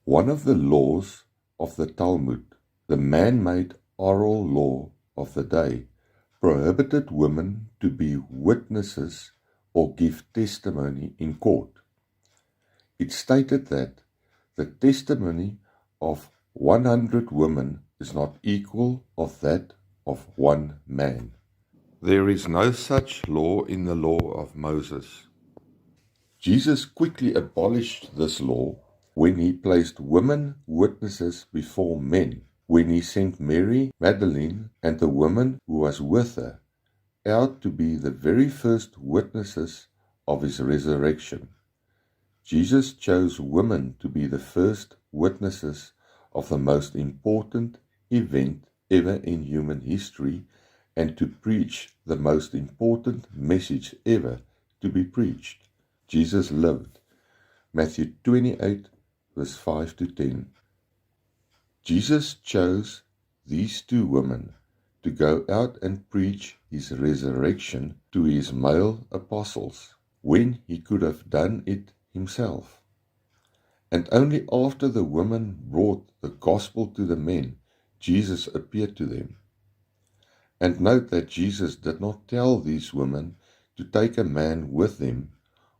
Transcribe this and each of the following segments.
One of the laws of the Talmud, the man-made oral law of the day, prohibited women to be witnesses or give testimony in court. It stated that the testimony of 100 women is not equal of that of one man. There is no such law in the law of Moses. Jesus quickly abolished this law when he placed women witnesses before men, when he sent Mary Magdalene and the woman who was with her out to be the very first witnesses of his resurrection. Jesus chose women to be the first witnesses of the most important event ever in human history and to preach the most important message ever to be preached. Jesus lived. Matthew 28, verse 5 to 10. Jesus chose these two women to go out and preach his resurrection to his male apostles, when he could have done it himself. And only after the women brought the gospel to the men, Jesus appeared to them. And note that Jesus did not tell these women to take a man with them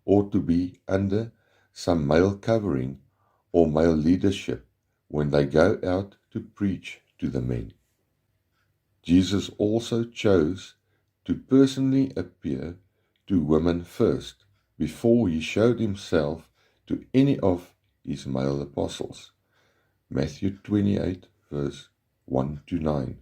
or to be under some male covering or male leadership when they go out to preach to the men. Jesus also chose to personally appear to women first, before he showed himself to any of his male apostles. Matthew 28, verse 1 to 9.